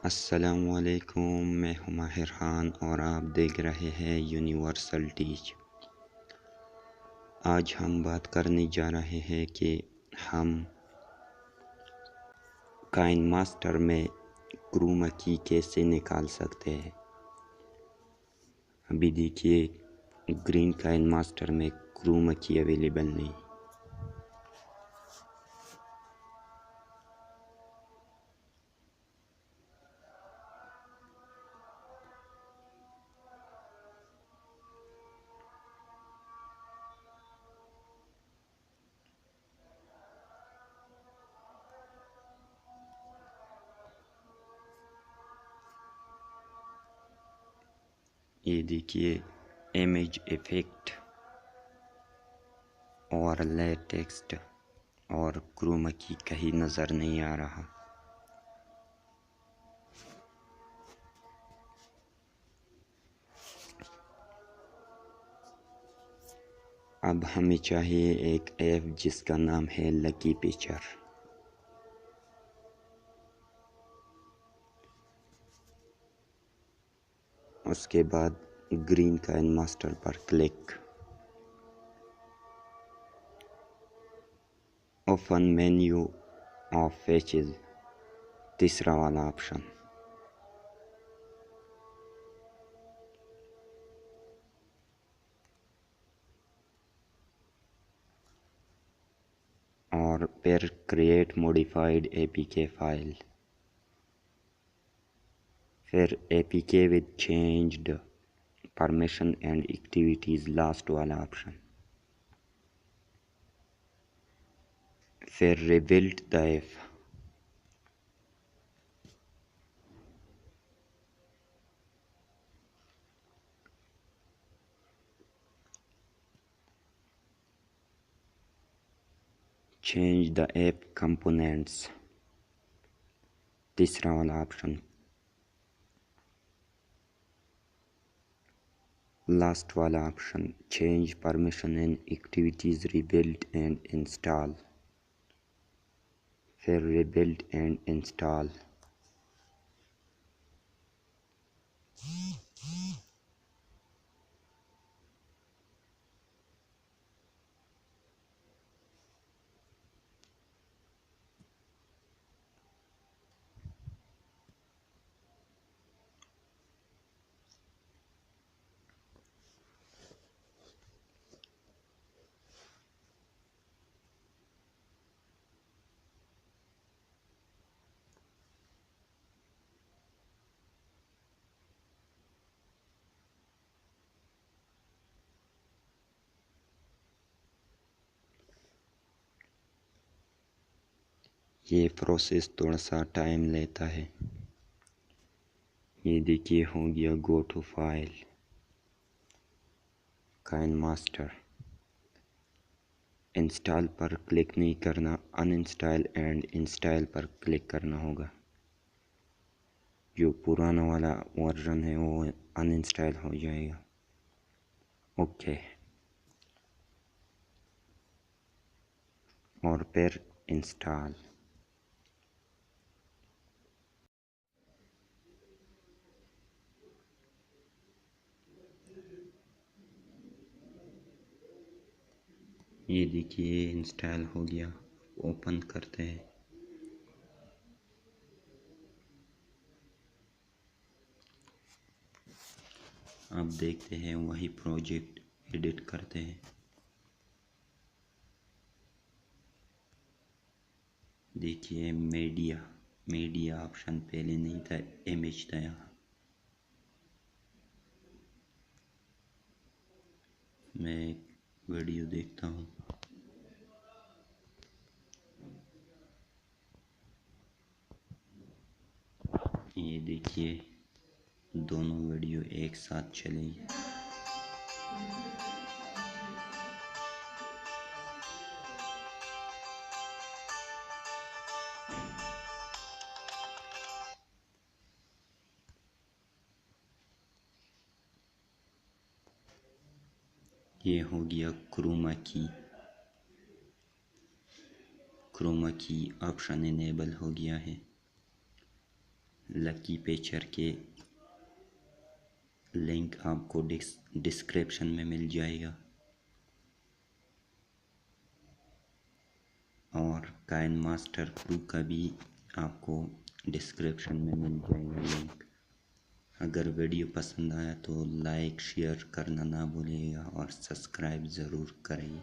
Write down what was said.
अस्सलामुअलैकुम, मैं हूं माहिर खान और आप देख रहे हैं यूनिवर्सल टीच। आज हम बात करने जा रहे हैं कि हम काइनमास्टर में क्रोमा की कैसे निकाल सकते हैं। अभी देखिए, ग्रीन काइनमास्टर में क्रोमा की अवेलेबल नहीं। ये देखिए, इमेज इफेक्ट और लेटेक्स्ट और क्रोमा की कहीं नज़र नहीं आ रहा। अब हमें चाहिए एक ऐप जिसका नाम है लकी पिक्चर। उसके बाद ग्रीन काइनमास्टर पर click, open menu of features, तीसरा वाला ऑप्शन, और फिर क्रिएट मॉडिफाइड एपीके फाइल, फिर APK with changed permission and activities, last वाला ऑप्शन, फिर rebuild the app, change the app components, तीसरा वाला ऑप्शन, लास्ट वाला option, change permission and activities, rebuild and install, फिर रिबिल्ड एंड इंस्टॉल। ये process थोड़ा सा टाइम लेता है। ये देखिए, हो गया go to file, KineMaster. Install पर क्लिक नहीं करना, अनइंस्टॉल एंड इंस्टॉल पर क्लिक करना होगा। जो पुराना वाला वर्जन है वो अनइंस्टॉल हो जाएगा। ओके, और फिर इंस्टॉल। ये देखिए, इंस्टॉल हो गया। ओपन करते हैं। अब देखते हैं, वही प्रोजेक्ट एडिट करते हैं। देखिए, मीडिया ऑप्शन पहले नहीं था, इमेज था यहाँ। मैं एक वीडियो देखता हूँ। ये देखिए, दोनों वीडियो एक साथ चलेगी। ये हो गया क्रोमा की ऑप्शन इनेबल हो गया है। लकी पिक्चर के लिंक आपको डिस्क्रिप्शन में मिल जाएगा और काइनमास्टर प्रो का भी आपको डिस्क्रिप्शन में मिल जाएगा लिंक। अगर वीडियो पसंद आया तो लाइक शेयर करना ना भूलिएगा और सब्सक्राइब ज़रूर करें।